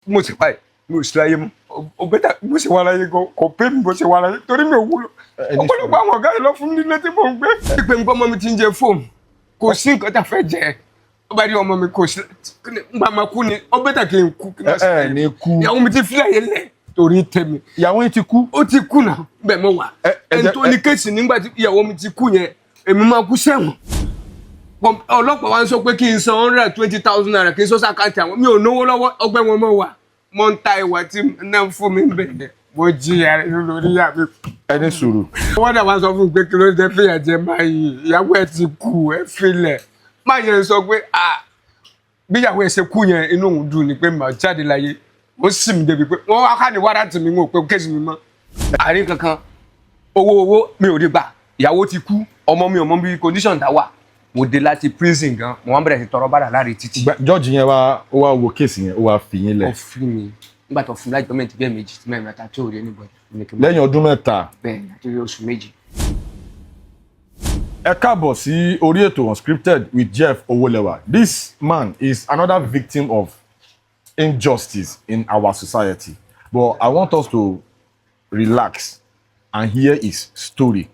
mo sì báyìí mi ò sí láyé mọ́ ó bẹ́tà mo sì wà láyé gan kò pé mi bó ṣe wà láyé torí mi ò wúlò ọ̀pọ̀lọpọ̀ àwọn ọ̀gá yìí lọ fún mi nílé tí mò ń gbé. pípé nǹkan ọmọ mi ti ń jẹ fóòmù kò sí nǹkan tá a fẹ́ jẹ ó bá rí ọmọ mi kò sí nígbà máa kú ni ó bẹ́tà kí n kú kí n ẹ ní kú. ìyàwó mi ti fi láyé lẹ̀ torí tèmi. ìyàwó yín ti kú. ó ti kú náà bẹ́ẹ̀ mo wà ẹni tó ní kéèsì nígbà tí ìyàwó mi ti kú yẹn èmi máa kú sẹ́wọ̀n ọlọ́pàá wa ń sọ pé kí n san 120,000 naira kí n sọ sàkáǹtì àwọn mi ò náwó lọ́wọ́ ọgbẹ́ wọn mọ́ wa mo ń ta ìwà tí náà fún mi bẹ̀rẹ̀ mo jìyà lórí ìyá mi. ẹni sùúrù. wọ́n dà wá sọ fún mi pé kí ló dé fìyà jẹ máa yìí ìyàwó ẹ ti kú ẹ filẹ̀ máa yẹn sọ pé bí ìyàwó ẹ ṣe kú yẹn inú òun dùn ni pé màá jáde láyé ó sì mí débi pé wọ́n wá ká ní wàrà tì mí mọ̀ pé kéèsì mi mọ́. àárín kankan owó mi ò rí gbà ìyàwó ti kú ọmọ mi ò mọ bí condition tá wà mo dé láti prison gan mo wá bẹ̀rẹ̀ sí tọrọ bàrà láre títí. jọ́ọ̀jì yẹn ó wá wo kéèsì yẹn ó wá fi yín lẹ̀. ó fi mi nígbà tó fún mi láti gọ́ọ̀mẹ̀ntì bẹ́ẹ̀ méjì tí mẹ́rin mẹ́ta tó rí ẹni bọ̀. lẹ́yìn ọdún mẹ́ta. bẹ́ẹ̀ àti oṣù méjì. ẹ káàbọ̀ sí orí ètò Unscripted with Jeff Owolewa. This man is another victim of injustice in our society, but I want us to relax and hear his story.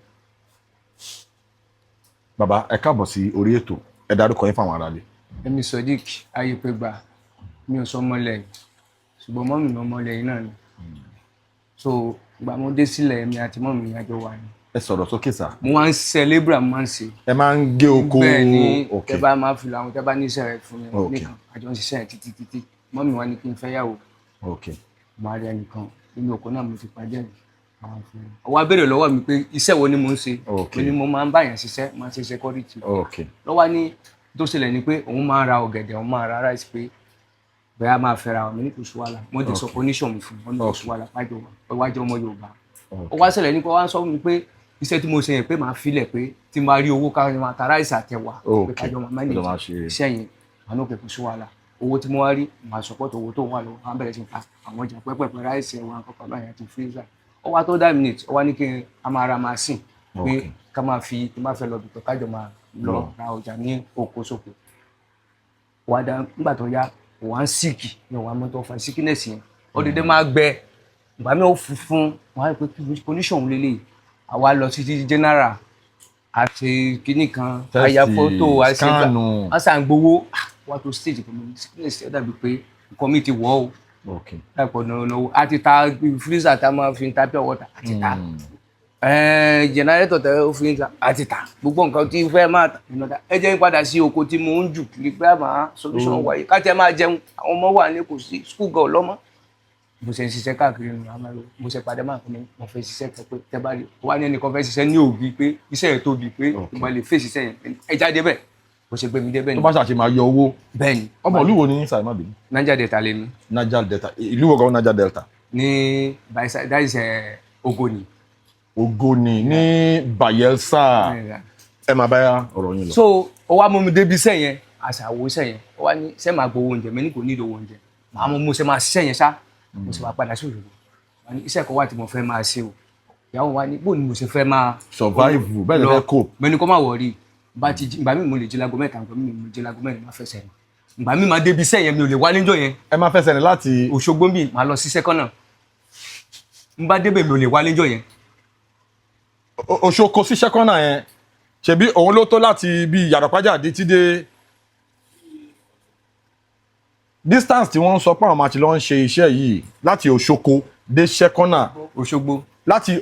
Bàbá ẹ káàbọ̀ sí orí ètò ẹ dárúkọ yín fáwọn aráàlú. Èmi Sodiq Ayépégbà mi ò sọ ọmọlẹ́yìn ṣùgbọ́n mọ́mì mi ọmọlẹ́yìn náà ni so ìgbà mo dé sílẹ̀ mi àti mọ́mì àjọ wà ní. ẹ sọ̀rọ̀ sókè sá. mo wá ń ṣe lébra mo máa ń ṣe. ẹ máa ń gé oko. bẹ́ẹ̀ ni tẹ bá máa fi làwọn tẹ bá ní iṣẹ́ rẹ fún mi nìkan àjọ ń ṣiṣẹ́ yẹn títí mọ́mì wa ní kí n fẹ́ yàwó. mo á rí ẹnìkan nínú oko náà mo ti pàdé ọwọ́ abẹ́rẹ́ lọ́wọ́ mi pé iṣẹ́ wo ni mo ń ṣe mo ní mo máa ń báyàn ṣiṣẹ́ máa ń ṣe security lọ́wọ́ ní tó ṣẹlẹ̀ ni pé òun máa ń ra ọ̀gẹ̀dẹ̀ òun máa ń ra rice pé bẹ́ẹ̀ máa fẹ́ ra ọ̀mí ní kò sí wàhálà mo dé sọ condition mi fún wọn ní kò sí wàhálà pàjọ wájú ọmọ Yorùbá ó wá ṣẹlẹ̀ nípa wá sọ mi pé iṣẹ́ tí mo ṣe yẹn pé máa filẹ̀ pé tí máa rí owó káwọn máa ta rice àtẹwà pé kájọ máa manage iṣẹ́ yẹn àná kò sí wàhálà owó tí mo wá rí máa support owó tó wà lọ́wọ́ máa bẹ̀rẹ̀ sí ta àwọn ọjà pẹ́pẹ́pẹ́ rice ẹ̀wọ̀n àkọ́kọ́ báyìí àti freezer ó wá tó 10 minutes ó wá ní kí a máa ra machine pé ká máa fi tí máa fẹ́ lọ bìtọ̀ kájọ máa lọ ra ọjà ní oko sóko wá dá nígbà tó yá wà ń síkì ní wà mọ́tò fa sickness yẹn ó dédé máa gbẹ ìgbà mi ò funfun wà á pé condition lélẹ̀ àwa lọ sí general àti kinní kan àyà fọ́tò àṣàǹgbowó wà tó stage kan sickness yẹn dàbí pé nǹkan mi ti wọ̀ ọ́ láìpọ̀ náà àti ta freezer tá a máa fi ta pure water àti ta generator tẹ ó fi ń ta àti ta gbogbo nǹkan tí fẹ́ máa ta ẹ jẹ́ padà sí oko tí mo ń jù kiri pé àmà solution wáyé káàtì ẹ máa jẹun àwọn ọmọ wà ní kò sí school girl lọ́mọ mo ṣe ń ṣiṣẹ́ káàkiri nù àmàlò mo ṣe padà máa fún mi mo fẹ́ ṣiṣẹ́ kan pé tẹ bá rí wà ní ẹnìkan fẹ́ ṣiṣẹ́ ní òbí pé iṣẹ́ yẹn tóbi pé ìgbà lè fèsì iṣẹ́ yẹn ẹ jáde bẹ́ẹ̀ bó ṣe gbé mi dé bẹ́ẹ̀ ni. tó bá ṣàṣe máa yọ owó. bẹ́ẹ̀ ni. ọmọ ìlú wo ni sàìmọ́ bìí. Niger Delta lè mi. Niger Delta ìlú wo gan Niger Delta. ní that is Ogoni. Ogoni ní Bayelsa ẹ máa bá ọ̀rọ̀ yín lọ. so ó wá mú mi débi iṣẹ́ yẹn àṣàwò iṣẹ́ yẹn ó wá ní ṣé máa gbowó oúnjẹ mi ní kò ní ìdòwò oúnjẹ màá mú mo ṣe máa ṣiṣẹ́ yẹn ṣá mo ṣe máa padà sí òṣèlú wà ní iṣẹ́ kan wà tí mo fẹ́ máa ṣe o ìyàwó wa ní bó ni mo ṣe fẹ́ máa survive bẹ́ẹ̀ ni fẹ́ cope. mẹ́ni kọ́ máa wọ̀rí bá ti ìgbà mi mo lè jí lágo mẹ́ta ìgbà mi mo jí lágo mẹ́rin máa fẹsẹ̀ rìn ìgbà mi máa débi iṣẹ́ yẹn mi ò lè wá níjọ́ yẹn. ẹ máa fẹsẹ̀ rìn láti Òṣogbo mi máa lọ sí sẹ́kọ́nà n bá débẹ̀ mi ò lè wá níjọ́ yẹn. Òṣogbo sí sẹ́kọ́nà yẹn ṣebí òun ló tó láti bí Yàrá-Pájà dé tí dé distance tí wọ́n ń sọ pé àwọn máa ti lọ ń ṣe iṣẹ́ yìí láti Òṣogbo dé sẹ́kọ́nà Òṣogbo láti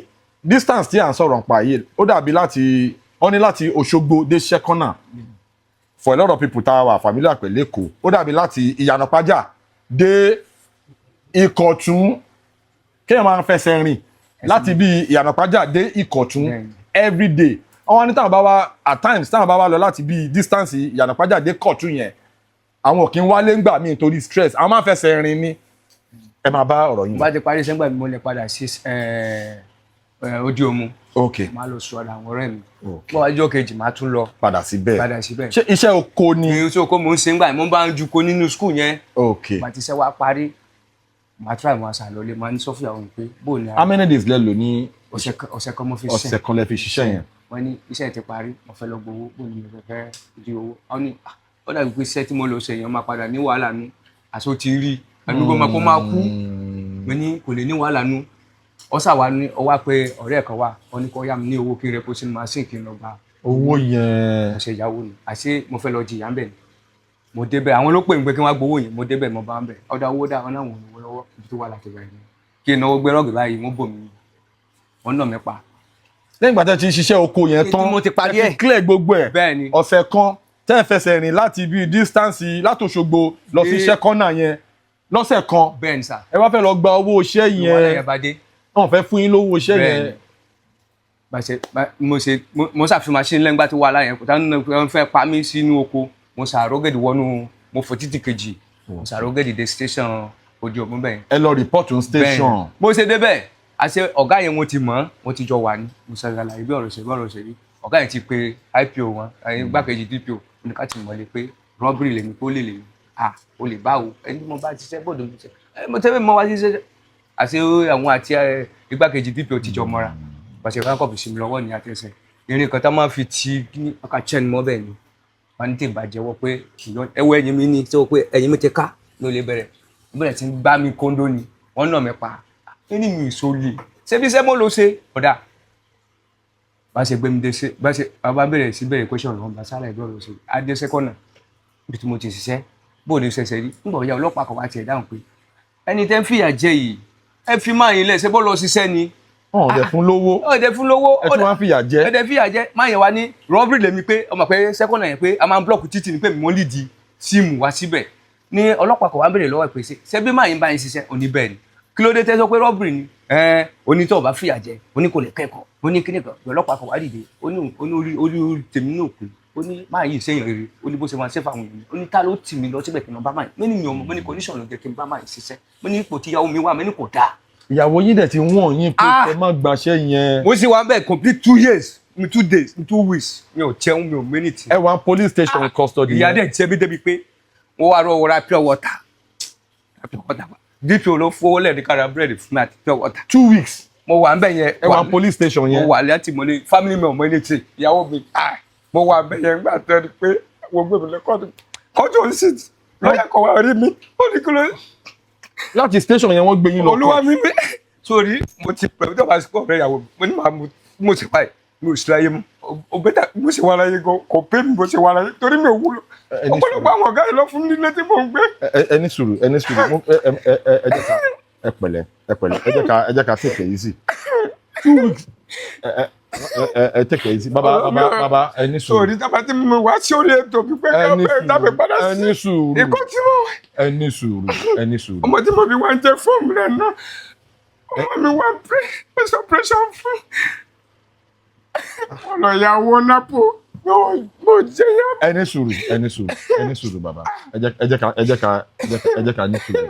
distance tí à ń sọ̀rọ̀ nípa yìí ó dàbí láti ó ní láti Òṣogbo dé sẹ́kọ́nà for a lot of people tá a wà familiar pẹ̀lú Èkó ó dàbí láti Ìyànàpájà dé Ìkọ̀tún kéèyàn máa ń fẹsẹ̀ rìn láti bí Ìyànàpájà dé Ìkọ̀tún every day àwọn ní táwọn bá wá at times táwọn bá wá lọ láti bí distance Ìyànàpájà dé Ìkọ̀tún yẹn àwọn kì í wálé ńgbà míì torí stress àwọn máa ń fẹsẹ̀ rìn ní ẹ máa bá ọ̀rọ̀ yín. bá ti parí sẹ́ńgbà mi mo lè padà sí Odi Omu. máa lọ sọ àwọn ọ̀rẹ́ mi bọ́ ọjọ́ kejì máa tún lọ padà síbẹ̀ ṣé iṣẹ́ oko ni. iṣẹ́ oko mo ń ṣe ńgbà mo bá ń ju ko nínú school yẹn bàtí iṣẹ́ wa parí màá try mo àṣà lọlé máa ní sọ fún ìyàwó mi pé bóò ni. how many days lẹ lò ní. ọ̀sẹ̀ kan mo fi ṣiṣẹ́ ọ̀sẹ̀ kan lẹ fi ṣiṣẹ́ yẹn. wọ́n ní iṣẹ́ ti parí mo fẹ́ lọ gbowó bóò ni mo fẹ́ di owó. wọ́n ní ó dàbí pé iṣẹ́ tí mo lọ ṣe èèyàn máa padà ní wàhálà mi àti ó ti rí àmì kò mọ̀ kó máa kú mo ní kò lè ní wàhálà nú ọ̀sà wa ní ọwá pé ọ̀rẹ́ kan wà ó ní kó yá mi ní owó kí n rẹpo sínú machine kí n lọ gba owó yẹn mo ṣe ìyàwó ni àṣé mo fẹ́ lọ jìyà ń bẹ̀ ni mo débẹ̀ àwọn ló pè mí pé kí wọ́n gbowó yẹn mo débẹ̀ mo bá ń bẹ̀ ọ̀dà owó dá ọ̀nà àwọn òwò lọ́wọ́ ibi tó wà láti bẹ̀rẹ̀ ni kí n náwó gbé rọ́ọ̀gì báyìí wọ́n bò mí wọ́n nà mí pa. lẹ́yìn ìgbà tẹ́ ti ṣiṣẹ́ oko yẹn tán mo ti parí ẹ̀ clear gbogbo ẹ̀ bẹ́ẹ̀ ni ọ̀sẹ̀ kan tẹ́ ẹ fẹsẹ̀ rìn láti bí distance láti Òṣogbo lọ sí iṣẹ́ kọ́nà yẹn lọ́sẹ̀ kan bẹ́ẹ̀ ni sà ẹ wá fẹ́ lọ gba owó iṣẹ́ yẹn wọ́n fẹ́ fún yín lówó iṣẹ́ yẹn. mo ṣàfihàn machine lẹ́ngbà tó wà láyẹn kò táwọn náà fẹ́ pa mí sínú oko mo ṣàrògèdè wọnú mo fò títì kejì mo ṣàrògèdè dé station ojú ogun bẹ́ẹ̀. ẹ lọ report on station. mo ṣe débẹ̀ àṣẹ ọ̀gá yẹn mo ti mọ̀ wọ́n ti jọ wà ní mo ṣàlàyé bí ọ̀rọ̀ ṣe rí ọ̀gá yẹn ti pe IPO wọn igbákejì DPO ní ká ti mọ̀lẹ́ pé robbery lèmi kó lè lèmi o lè báwo ẹni tí mo bá ti ṣe bọ́ọ̀dù mi ṣe mo tẹ́lẹ̀ mọ́ wá sí ṣe àṣẹ àwọn àti igbákejì DPO ti jọ mọ́ra pàṣẹ ránkọ̀pù sí mi lọ́wọ́ ní àtẹ̀sẹ̀ irin kan tá máa fi ti ní ọkà chain mọ́ bẹ́ẹ̀ ni wọn ní tí ìbá jẹ́wọ́ pé kìyọ́ ẹwọ́ ẹ̀yìn mi ní sọ pé ẹ̀yìn mi ti ká ló lè bẹ̀rẹ̀ tí ń gbá mi kóńdó ni wọ́n nà mí pa ẹni mi ìsọlẹ̀ ṣebí sẹ́mọ́ ló ṣe ọ̀dà bá ṣe gbé mi dé ṣe bá ṣe bàbá bẹ̀rẹ̀ sí bẹ̀rẹ̀ question ọ̀hún bá sálà ìgbọ́ ló ṣe adé sẹ́kọ̀nà bí tí mo ti ṣiṣẹ́ bó ní ṣẹṣẹ rí ń bọ̀ ya ọlọ́pàá kan wá tiẹ̀ dáhùn pé ẹni tẹ́ ń fìyà jẹ yìí ẹ fi máa yín lẹ̀ ṣe bọ́ lọ ṣiṣẹ́ ni. ọ̀dẹ̀ fún lówó ẹ tún wá fìyà jẹ. ẹ̀dẹ̀ fìyà jẹ máa yẹn wá ní robbery lèmi pé ọmọ pé sẹ́kọ̀nà yẹn pé a máa ń blọ́ọ̀kù títì ní pé mo lè di síìmù wá síbẹ̀ ní ọlọ́pàá kan wá bèrè lọ́wọ́ ìpèsè ṣebí máa yín bá yín ṣiṣẹ́ òní bẹ́ẹ̀ ni kí ló dé tẹ́ sọ pé robbery ni onítọ̀ bá fìyà jẹ oní kò lè kẹ́kọ̀ọ́ oní kíní kan ọlọ́pàá kan wá dìde orí tèmi náà pé ó ní máa yí ìṣẹ́yìn rere ó ní bó ṣe máa ṣe fáwọn èèyàn ó ní ta ló tì mí lọ síbẹ̀ kí n bá máa mo ní mi ò mọ̀ mo ní condition ló jẹ́ kí n bá máa ṣiṣẹ́ mo ní ipò tíyàwó mi wà mo ní kò dáa. ìyàwó yín dẹ̀ ti wọ̀n yín pé ẹ má gbàṣẹ́ yẹn. mo sì wá bẹ́ẹ̀ complete 2 years 2 days 2 weeks mi ò jẹun mi ò mẹ́nìtì. ẹ wá police station custody. ìyá dẹ̀ jẹ́ bí débi pé wọ́n wá rọ ra pure water DPO ló fowó lẹ́ẹ̀dí kára búrẹ́dì fún mi àti pure water. 2 weeks. mo wà ń bẹ̀ yẹn. ẹ wá police station yẹn. mo wà láti mọ̀lẹ́ family mi ò mọ̀ létí ìyàwó mi mo wà bẹ̀ yẹn gbà tẹ́ ni pé wọ́n gbé mi lẹ́kọ̀ọ́ kọjú sí lọ́yà kọ̀ wá rí mi ó ní kí ló. láti station yẹn wọ́n gbé yín lọ. olúwa mi mi sórí mo ti pẹ̀lú tó bá sí pọ̀ ọ̀rẹ́ ìyàwó mi mo ní màá mo sì báyìí mi ò sí láyé mu o bẹ́tà mo ṣe wà láyé gan kò pé mi bó ṣe wà láyé torí mi ò wúlò ọ̀pọ̀lọpọ̀ àwọn ọ̀gá yìí lọ fún nílé tí mò ń gbé. ẹni sùúrù ẹ pẹ̀lẹ́ ẹ jẹ́ ká take it easy 2 weeks ẹ take it easy baba ẹni sùúrù. sórí tábà tí mo wá sí orí ètò pípẹ́ káfẹ́ dábẹ́ padà sí ẹni sùúrù ikú tí mo wá. ẹni sùúrù. ọmọ tí mo fi wá ń jẹ fóònù rẹ náà ọmọ mi wá pèsè operation fún ọ̀nà ìyàwó napo mo jẹ yá. ẹni sùúrù baba ẹ jẹ́ ká ní sùúrù.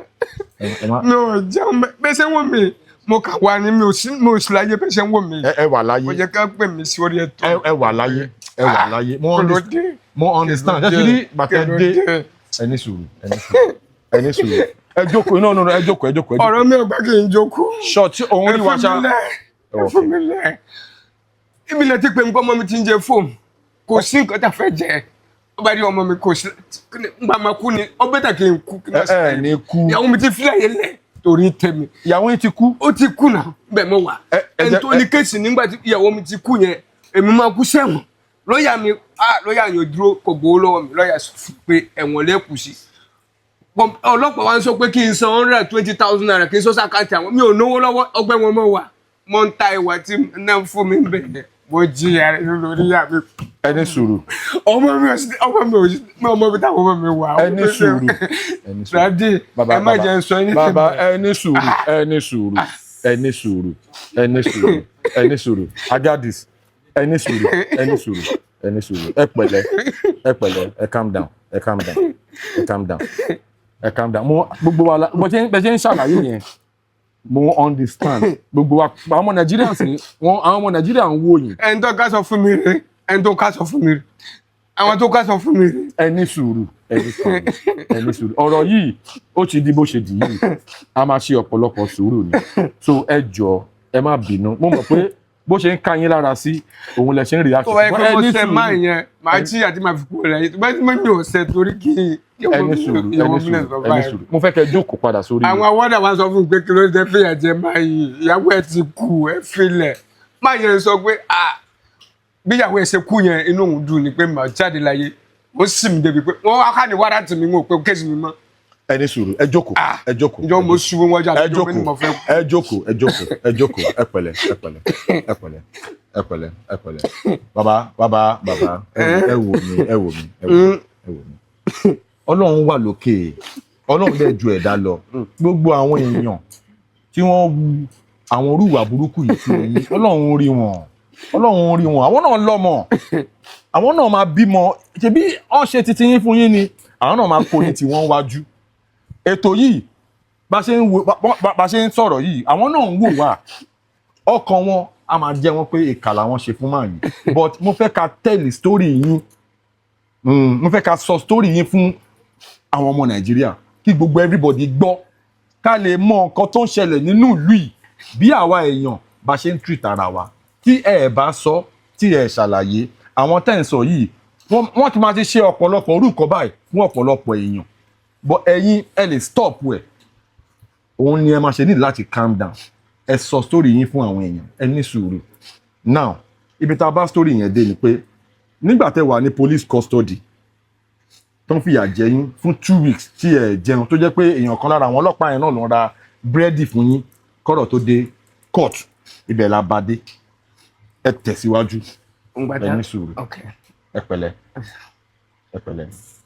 mi ò jẹun bẹ́sẹ̀ wọ̀ mí mo kà wá ní mi ò sí láyé bẹ́sẹ̀ wọ̀ mí. ẹ wà láyé. mo jẹ́ ká pè mí sí orí ètò. ẹ wà láyé mo understand ṣe fi bàtẹ dé ẹni sùúrù ẹ jókòó iná ẹ jókòó. ọ̀rọ̀ mi ò gbà kí n jókòó. ṣọ́ọ̀tì òun rí wa ṣá. ẹ fún mi lẹ̀ ibi lẹ ti pè ń gbọ́ ọmọ mi ti ń jẹ fóònù kò sí nǹkan tá a fẹ́ jẹ ó bá rí ọmọ mi kò sí nígbà máa kú ni ó bẹ́tà kí n kú. ẹ ní kú. ìyàwó mi ti fi àyè lẹ̀ torí tèmi. ìyàwó yín ti kú. ó ti kú náà bẹ́ẹ̀ mo wà. ẹni tó ní kéèsì nígbà tí ìyàwó mi ti kú yẹn èmi máa kú sẹ́wọ̀n lọ́ọ̀yà mi lọ́ọ̀yà yóò dúró kò gbowó lọ́wọ́ mi lọ́ọ̀yà sọ fún pé ẹ̀wọ̀n lẹ́kùn sí. ọlọ́pàá wa ń sọ pé kí n san 120,000 naira kí n sọ sàkáàtì àwọn mi ò náwó lọ́wọ́ ọgbẹ́ wọn mọ́ wa mo ń ta ìwà tí náà fún mi bẹ̀rẹ̀ mo jìyà lórí ìyá mi. ẹni sùúrù. ọmọ mi táwọn ọmọ mi wà. ẹni sùúrù. dadi ẹ má jẹ́ sọ ẹni tẹ̀lé. baba ẹni sùúrù I got this ẹni sùúrù ẹ pẹ̀lẹ́ ẹ calm down mo gbogbo wa bó ṣe ń ṣàlàyé yẹn mo understand gbogbo wa àwọn ọmọ Nàìjíríà sí àwọn ọmọ Nàìjíríà ń wò yín. ẹni tó ká sọ fún mi rè àwọn tó ká sọ fún mi rè. ẹni sùúrù ọ̀rọ̀ yìí ó ti di bó ṣe dì yìí a máa ṣe ọ̀pọ̀lọpọ̀ sùúrù ni so ẹ jọ̀ọ́ ẹ má bínú mo mọ̀ pé bó ṣe ń ká yín lára sí òun lẹ ṣe ń react. tó wáyé pé mo ṣe máa yẹn máa jí àti máa fi kúrò lẹ́yìn tó bá ti mọ mi ò ṣe torí kí ẹni sùúrù mo fẹ́ kẹ́ jókòó padà sórí. àwọn awọ́dà wa sọ fún mi pé kí ló dé fìyà jẹ máa yìí ìyàwó ẹ ti kú ẹ filẹ̀ máa yẹn sọ pé bí ìyàwó ẹ ṣe kú yẹn inú òun dùn ni pé màá jáde láyé wọ́n sì mí débi pé wọ́n wá ká ní wàrà tì mí wọn ò pé kéèsì mi mọ́. ẹni sùúrù ẹ jókòó ẹ jókòó. ǹjọ́ mo ṣubú wọn jáde ẹ jókòó ẹ jókòó ẹ jókòó ẹ jókòó ẹ pẹ̀lẹ́ ẹ pẹ̀lẹ́ ẹ pẹ̀lẹ́ ẹ pẹ̀lẹ́ ẹ pẹ̀lẹ́ bàbá ẹ wò mí Ọlọ́run wà lókè Ọlọ́run dẹ̀ ju ẹ̀dá lọ gbogbo àwọn èèyàn tí wọ́n wu àwọn orúwà burúkú yìí sí yìí Ọlọ́run rí wọn àwọn náà lọ́mọ àwọn náà máa bímọ ṣebí wọ́n ṣe titi yín fún yín ni àwọn náà máa kó ní tiwọn wájú ètò yìí bá ṣe ń sọ̀rọ̀ yìí àwọn náà ń wò wá ọkàn wọn a máa jẹ́ wọn pé ìkà làwọn ṣe fún màá yìí but mo fẹ́ ká tell story yín mo fẹ́ ká sọ story yín fún àwọn ọmọ Nàìjíríà kí gbogbo everybody gbọ́ ká lè mọ nǹkan tó ń ṣẹlẹ̀ nínú ìlú yìí bí àwa èèyàn bá ṣe ń treat ara wa tí ẹ bá sọ tí ẹ ṣàlàyé àwọn tẹ́ ń sọ yìí wọ́n ti máa ti ṣe ọ̀pọ̀lọpọ̀ orúkọ báyìí fún ọ̀pọ̀lọpọ̀ èèyàn but ẹ̀yin ẹ lè stop ẹ̀ òun ni ẹ máa ṣe ní láti calm down ẹ sọ story yín fún àwọn èèyàn ẹ ní sùúrù now ibi tá a bá story yẹn dé ni pé nígbà tẹ́ wà ní police custody tó ń fìyà jẹ yín fún 2 weeks tí ẹ jẹun tó jẹ́ pé èèyàn kan lára àwọn ọlọ́pàá yẹn náà ló ń ra búrẹ́dì fún yín kọ́rọ̀ tó dé court ibẹ̀ la bá dé ẹ tẹ̀síwájú ẹ ní sùúrù ẹ pẹ̀lẹ́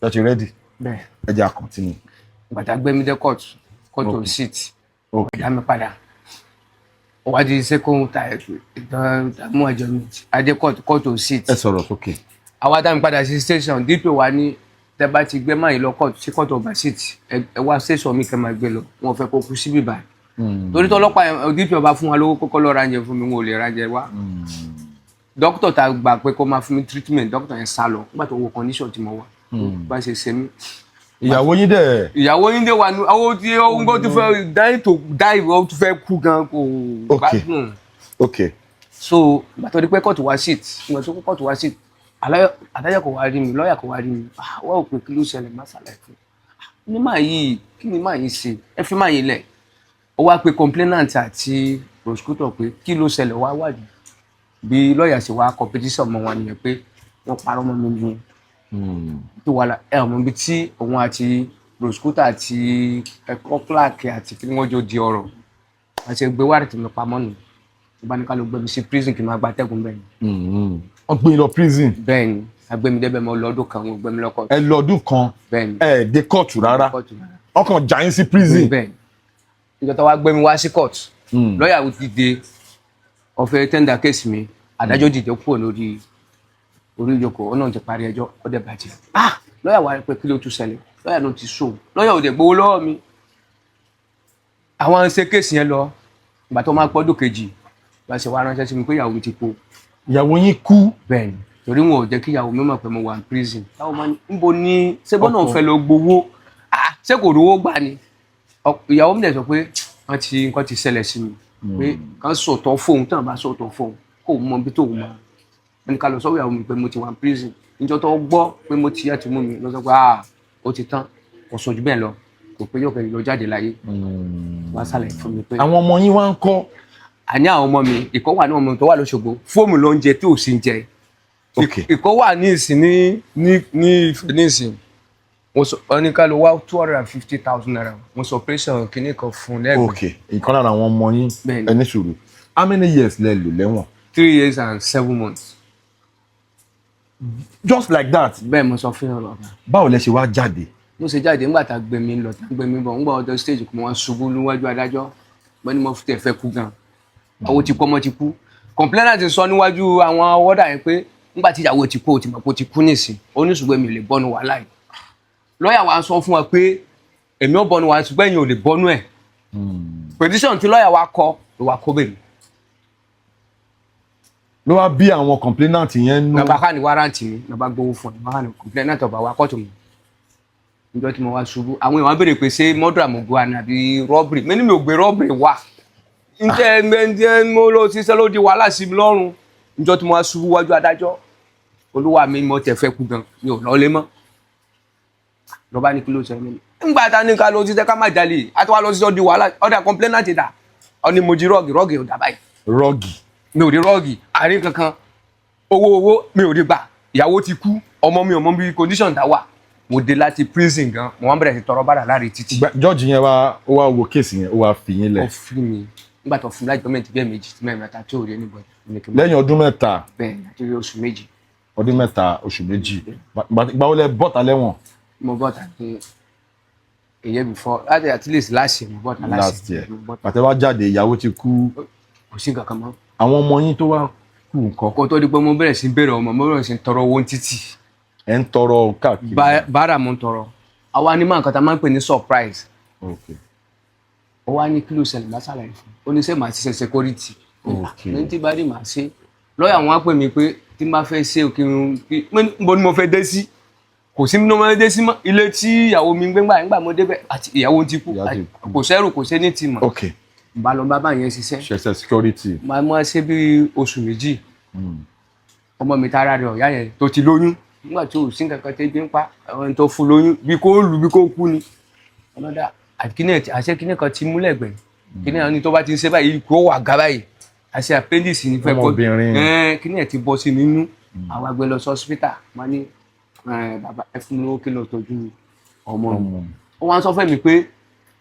ẹ ti ready ẹ jẹ́ a continue. bàtà gbẹmí dé court ò sit ọ̀dà mi padà ó wá di second ìdààmú àjọ mi adé court ò sit. ẹ sọ̀rọ̀ sókè. àwa dá mi padà sí station dípò wa ní tẹ bá ti gbé máa yìí lọ court sí court ọba sit ẹ wá station mi kẹ máa gbé lọ wọn fẹ́ kó kú síbí báyìí torí tọlọ́pàá dípò ọba fún wa lówó kókó lọ ránjẹ fún mi wọn ò lè ránjẹ wá dókítà tá gbà pé kó máa fún mi treatment dókítà yẹn sá lọ nígbà tó wo condition tí mo wà bá ṣe mí. ìyàwó yín dé wà ní àwọn tí ó ń gbọ́ tó fẹ́ dáì tó fẹ́ kú gan kò gbádùn. ok so ìgbà tó di pé kóòtù wá sit ìgbà tó kóòtù wá sit adájọ́ kò wá rí mi lọ́ọ̀yà kò wá rí mi wọ́n ò pé kí ló ṣẹlẹ̀ má ṣàlàyé fún mi kí ni máa yìí ṣe ẹ fi máa yìí lẹ̀ ó wá pe complainant àti prosecutor pé kí ló ṣẹlẹ̀ wá wádìí bí lọ́ọ̀yà ṣe wá competition mọ́ wọn nìyẹn pé wọ́n parọ́ mọ́ mi ní tó wà ọmọ ibi tí òun àti prosecutor àti ẹ̀kọ́ clark àti kí wọ́n jọ di ọ̀rọ̀ àti ẹgbẹ́ wàrí tí mo pamọ́ nù tó bá ní ká ló gbé mi sí prison kí n máa gba atẹ́gùn bẹ́ẹ̀ ni. wọ́n gbé lọ prison. bẹ́ẹ̀ ni agbẹ́mi débẹ̀ mọ́ lọ́dún kan wọ́n gbé mi lọ́kọ̀. ẹ lọ́dún kan bẹ́ẹ̀ ni ẹ dé kóòtù rárá ọkàn jà yín sí prison. bẹ́ẹ̀ ni ìjọba wa gbé mi wá sí court lọ́ọ̀yà dìde ọ̀fẹ́ tender case mi adájọ́ dìde kúrò lórí ìjókòó ọ̀nà ti parí ẹjọ́ ó dẹ̀ bàjẹ́ lọ́ọ̀yà wa pé kí ló tún ṣẹlẹ̀ lọ́ọ̀yà ló ti sọ lọ́ọ̀yà ò dẹ̀ gbowó lọ́wọ́ mi àwọn ṣe kéèsì yẹn lọ ìgbà tó máa pọ́dún kejì bá ṣe wá ránṣẹ́ sí mi pé ìyàwó mi ti kú. ìyàwó yín kú. bẹ́ẹ̀ ni torí wọn ò jẹ́ kí ìyàwó mi mọ̀ pé mo wà ní prison táwọn máa ń níbo ní ṣébọ́n náà fẹ́ lọ gbowó ṣé kò rówó gbà ni ìyàwó mi dẹ̀ sọ pé nǹkan ti ṣẹlẹ̀ sí mi pé kàn sọ̀tọ̀ fóun tán bá sọ̀tọ̀ fóun kò mọ bí tóun máa ẹni ká lọ sọ́wọ́ ìyàwó mi pé mo ti wà ní prison níjọ́ tó gbọ́ pé mo ti yá ti mú mi lọ sọ pé ó ti tán kò sọ jù bẹ́ẹ̀ lọ kò pé yóò kẹ́yìn lọ jáde láyé wá sálẹ̀ fún mi pé. àwọn ọmọ yín wá ń kọ́. àní àwọn ọmọ mi ìkọ́ wà ní ọmọ tó wà lóṣogbo fóòmù ló ń jẹ tí ò sí ń jẹ ìkọ́ wà ní ìsìn ní ìfẹ́ ní ìsìn wọ́n ní ká lọ wá 250,000 naira mo sọ operation kìíní kan fún lẹ́gbẹ̀ẹ́. ok ìkan lára àwọn ọmọ yín ẹni sùúrù how many years lẹ lò lẹ́wọ̀n. 3 years and 7 months. just like that. bẹ́ẹ̀ mo sọ fún ọ̀rọ̀ ọ̀gá. báwo lẹ ṣe wá jáde. mo ṣe jáde nígbà tá a gbé mi lọ tá a gbé mi bọ̀ nígbà ọjọ́ stage kò mọ wọn ṣubú níwájú adájọ́ wọ́n ní mo fi tẹ̀ fẹ́ kú gan àwọn ti kú ọmọ ti kú complainant sọ níwájú àwọn wọ́dà yẹn pé nígbà tí ìyàwó ti kú ó ti mọ̀ pé ó ti kú nísìn oníṣùgbọ́n mi ò lè bọ́nu wàhálà yìí lọ́ọ̀yà wa sọ fún wa pé èmi ò bọ́nu wàhálà ṣùgbọ́n èyàn ò lè bọ́nu ẹ̀ petition tí lọ́ọ̀yà wa kọ ló wa kó bèmí. ló wá bí àwọn complainant yẹn nù. nàbà ká ní wárántì mi nàbà gbowó fún ọ nàbà ká ní complainant ọba wa kọ́tù mi níjọ́ tí mo wá ṣubú àwọn èèyàn béèrè pé ṣé murder mo gbọ́ àná àbí robbery mẹ́ni mi ò gbé robbery wá ǹjẹ́ mo lọ ṣiṣẹ́ ló di wàhálà sí mi lọ́rùn níjọ́ tí mo wá ṣubú wájú adájọ́ olúwa mi mo tẹ̀ fẹ́ kú gan mi ò lọ́lé mọ́ lọ́ba ní kí ló ṣẹlẹ̀ nígbà tá ní ká lọ ṣiṣẹ́ ká má jalè àti wá lọ ṣiṣẹ́ di wàhálà ọ̀dà complainant ti dà ọ ni mo jí rọ́ọ̀gì ò dà báyìí. rọ́ọ̀gì. mi ò rí rọ́ọ̀gì àárín kankan owó mi ò rí gbà ìyàwó ti kú ọmọ mi ò mọ bí condition tá wà mo dé láti prison gan mo wá bẹ̀rẹ̀ sí tọrọ bàrà láre títí. jọ́ọ̀jì yẹn ó wá wo kéèsì yẹn ó wá fi yín lẹ̀. ó fi mi nígbà tó fún mi láti gọ́ọ̀mẹ̀ntì bẹ́ẹ̀ méjì tí mẹ́rin mẹ́ta tí ò rí anybody. lẹ́yìn ọdún mẹ́ta. bẹ́ẹ̀ àti oṣù méjì. ọdún mẹ́ta oṣù méjì gbàwó lẹ bọ́ta lẹ́wọ̀n. mo bọ́ta ní a year before at least last year mo bọ́ta last year pàtẹ́ wá jáde ìyàwó ti kú. kò sí nǹkan kan mọ́. àwọn ọmọ yín tó wá kú nǹkan. kó tó di pé mo bẹ̀rẹ̀ sí bẹ̀rẹ̀ ọmọ mo bẹ̀rẹ̀ sí tọrọ owó títì. ẹ ń tọrọ káàkiri. báárà mo ń tọrọ àwa ní máa nǹkan tá a máa ń pè ní surprise. ó wá ní kí ló ṣẹlẹ̀ bá ṣàlàyé fún un ó ní sẹ́ màá ṣiṣẹ́ security. ní tí bá dì máa ṣe lọ́ọ̀yà wọn á pè mí pé tí n bá fẹ́ ṣe òkè níbo ni mo fẹ́ dé sí kò sí ní mo fẹ́ dé sí mọ́ ilé tí ìyàwó mi gbé ńgbà mo débẹ̀ àti ìyàwó ti kú kò sẹ́rù kò sẹ́ni tì mọ́. bá lọ bá yẹn ṣiṣẹ́. ṣẹṣẹ security. máa mú ṣe bí oṣù méjì ọmọ mi tára rẹ̀ ọ̀yá yẹn tó ti lóyún nígbà tí o sí nǹkan kan tẹ́ bí ń pa àwọn tó fún lóyún bí kò lù bí kò kú ni ọlọ́dà àṣẹ kíní kan ti múlẹ̀ gbẹ̀ kíní àwọn ní tó bá ti ń ṣe báyìí kó wà gá báyìí àṣẹ appendix ní fẹ́ kó kíní ẹ̀ ti bọ́ sí nínú àwọn agbẹ́ lọ sí hospital wọn ní bàbá ẹ fún mi lówó kí lọ tọ́jú ọmọ mi ó wá ń sọ fẹ́ mi pé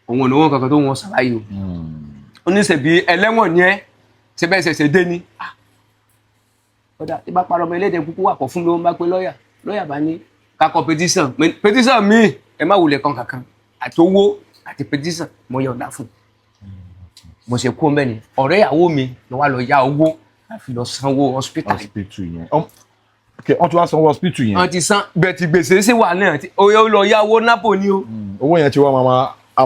òun ò lówó kankan tó wọn ṣàlàyé o ó ní ṣebí ẹlẹ́wọ̀n ni ẹ ṣe bẹ́ẹ̀ ṣẹ̀ṣẹ̀ dé ni ọ̀dà tí bá parọ́ ọmọ ẹlẹ́dẹ̀ kúkú wà kọ́ fún mi ó ń bá pé lọ́ọ̀yà bá ní kakọ petition mi ẹ má wulẹ̀ kan kankan àti owó àti petition mo yọ̀ǹda fún mo ṣe kú ọmọ ẹni ọ̀rẹ́ ìyàwó mi ló wá lọ yá owó láti lọ sanwó hospital yẹn wọ́n ti wá sanwó hospital yẹn. wọ́n ti san bẹ́ẹ̀ ti gbèsè sí wà náà ó lọ yá owó napo ni o. owó yẹn ti wá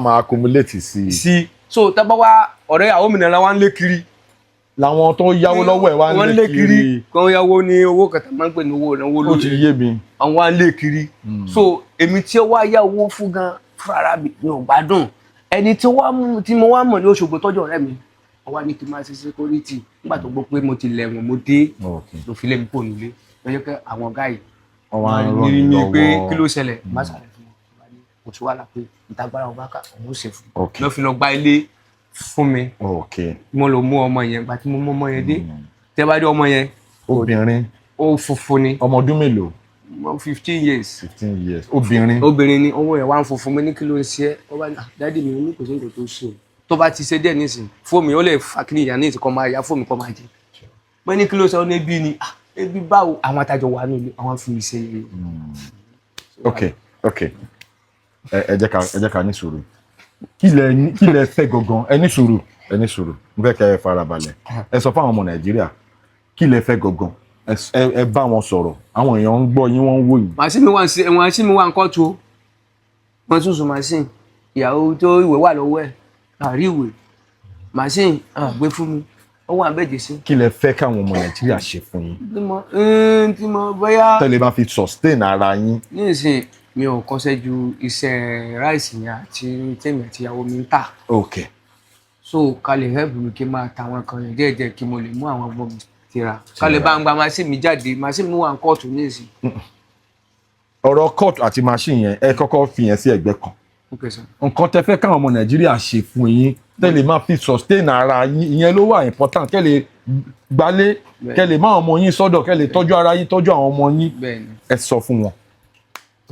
máa accumulate sí. so tábà wá ọ̀rẹ́ ìyàwó mi náà wá ń lé kiri làwọn tó yáwó lọ́wọ́ ẹ̀ wá ń lé kiri. kan yáwó ní owó kẹta máa ń pè ní owó lórí. ó ti yé mi. àwọn wá ń lé kiri. so èmi tí ó wá yá owó fún gan fúnra mi ò gbádùn ẹni tí mo wá mọ̀ ní Òṣogbo tọ́jú ọ̀rẹ́ mi wọ́n wá ní kí n máa ṣe security nígbà tó gbọ́ pé mo ti lẹ̀wọ̀n mo dé ló fi lé mi kò nílé lọ́jọ́ pé àwọn ọ̀gá yìí wọ́n ní pé kí ló ṣẹlẹ̀ má ṣàlẹ̀ fún wọn kò sí wàhálà pé ìtagbára ọba ká òun ó ṣe fún mi lọ́ fi lọ gba ilé fún mi mo lọ mú ọmọ yẹn gba tí mo mú ọmọ yẹn dé tẹ́ bá dé ọmọ yẹn obìnrin ó funfun ni ọmọ ọdún mélòó 15 years obìnrin ni ọmọ yẹn wá ń funfun mi ní kí ló ń ṣe ọ bá dáàdì mi ní kò sí nǹkan tó ṣe o tó bá ti ṣe díẹ̀ nísìn fóònù ó lè fa kí ni ìyá ní ìsìn kan máa ya fóònù kan máa jẹ pé ní kí ló sọ ní ebi ni ebi báwo àwọn àtàjọ wà nílé àwọn fi ṣe yẹn. ok ẹ jẹ́ ká ní sùúrù kí lẹ fẹ́ gangan ẹ ní sùúrù n fẹ́ kẹ́ ẹ farabalẹ̀ ẹ sọ fún àwọn ọmọ Nàìjíríà kí lẹ fẹ́ gangan ẹ bá wọn sọ̀rọ̀ àwọn èèyàn ń gbọ́ yín wọ́n ń wò yín. màsíìnì mi wà ń kọ́ tó wọ́n tún sùn màsíìnì ìyàwó tó ìwé wà lọ́wọ́ ẹ̀ àrí ìwé màsíìnì gbé fún mi ó wà bẹ́ẹ̀ dé sí. kí lẹ fẹ́ káwọn ọmọ Nàìjíríà ṣe fún yín. tí mo bóyá. tẹ́lẹ̀ máa fi sustain ara yín. nísìnyí mi ò kọ́ṣẹ́ ju iṣẹ́ ráìsì yẹn àti tèmi àti ìyàwó mi ń tà. ok. so ká lè help mi kí n máa ta àwọn kan yẹn díẹ̀díẹ̀ kí mo lè mú àwọn ọmọ mi tira ká lè bá ń gba machine mi jáde machine mi wà ń kóòtù nísìn. ọ̀rọ̀ kóòtù àti machine yẹn ẹ kọ́kọ́ fi yẹn sí ẹ̀gbẹ́ kan. nǹkan tẹ́ fẹ́ káwọn ọmọ Nàìjíríà ṣe fún yín tẹ́lẹ̀ máa fi sustain ara yín ìyẹn ló wà important kẹ́lẹ̀ gbalé kẹ́lẹ̀ máa ọmọ yín sọ́dọ̀ kẹ́lẹ̀ tọ́jú ara yín tọ́jú àwọn ọmọ yín ẹ sọ fún wọn.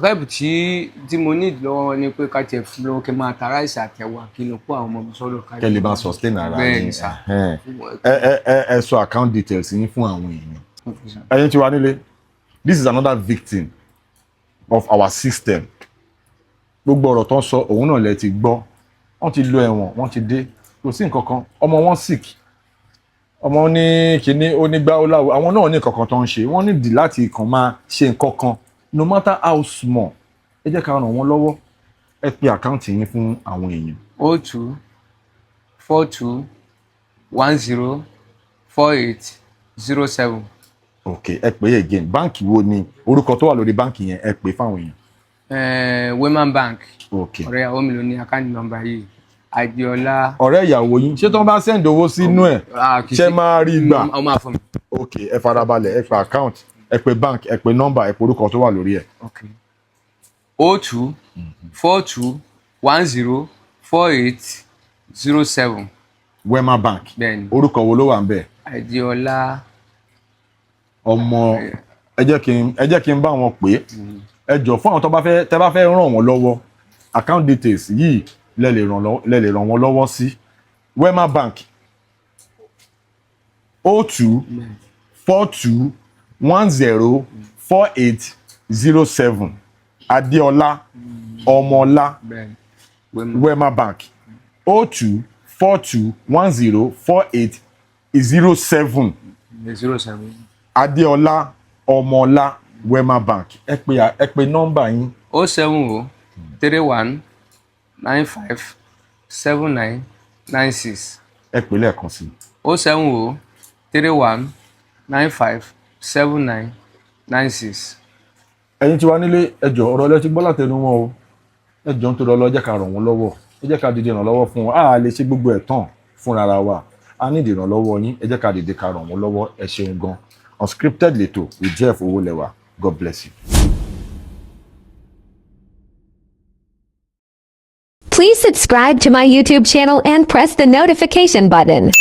rẹ́ẹ̀bù tí mo ní lọ́wọ́ ni pé ká tiẹ̀ fún lọ́wọ́ kí n máa ta ráìsì àtẹ̀wà kí n kó àwọn ọmọ mi sọ́dọ̀ ká. kẹ́lẹ̀ máa sustain ara yín ẹ sọ account details yín fún àwọn èèyàn. ẹ̀yin tí wà nílé this is another victim of our system. gbogbo ọ̀rọ̀ tó ń sọ òun náà lẹ ti gbọ́ wọ́n ti lọ ẹ̀wọ̀n wọ́n ti dé kò sí nǹkan kan ọmọ wọn sick ọmọ ní kíní onígbà ọláwọ àwọn náà ní nǹkan kan tó ń ṣe wọ́n nídìí láti kàn máa ṣe nǹkan kan no matter how small ẹ jẹ́ ká ràn wọ́n lọ́wọ́ ẹ pe àkáǹtì yín fún àwọn èèyàn. 02 42 10 48 07. ok ẹ pè é again báǹkì wo ni orúkọ tó wà lórí báǹkì yẹn ẹ pè fáwọn èèyàn. Wema Bank. ok ọ̀rẹ́ àwọn mi ló ní àkáǹtì nọ́mbà yìí. Adéọlá. ọ̀rẹ́ ìyàwó yín ṣé tí wọ́n bá send owó sínú ẹ̀ ṣé máa rí gbà. ó máa fún mi. ok ẹ farabalẹ̀ ẹ pe account ẹ pe bank ẹ pe number ẹ pe orúkọ tó wà lórí ẹ̀. ok 02 42 10 48 07. Wema Bank. bẹ́ẹ̀ni. orúkọ wo ló wà ń bẹ̀. Adéọlá. ọmọ ẹ jẹ́ kí n bá wọn pè é ẹ jọ fún àwọn tó bá fẹ́ tẹ́ bá fẹ́ ràn wọ́n lọ́wọ́ account details yìí lẹ lè ràn wọ́n lọ́wọ́ sí Wema Bank 02 42 10 48 07 Adéọlá Ọmọọlá Wema Bank 02 42 10 48 07 Adéọlá Ọmọọlá Wema Bank ẹ pè nọ́mbà yín. 070 31 95 79 96. ẹ pè lẹ́ẹ̀kan sí. 070 31 95 79 96. ẹ̀yin tí wà nílé ẹjọ́ ọ̀rọ̀ ọlẹ́ ti gbọ́ látẹnu wọn o ẹjọ́ ń tó lọ jẹ́ ká ràn wọ́n lọ́wọ́ ẹ jẹ́ ká dìde ìrànlọ́wọ́ fún wọn a lè ṣe gbogbo ẹ̀ tán fúnra wa a ní ìrànlọ́wọ́ yín ẹ jẹ́ ká dìde ká ràn wọ́n lọ́wọ́ ẹ ṣeun gan. Unscripted lẹ́tọ̀ with Jeff Owólẹ́wà. God bless you. Please subscribe to my YouTube channel and press the notification button.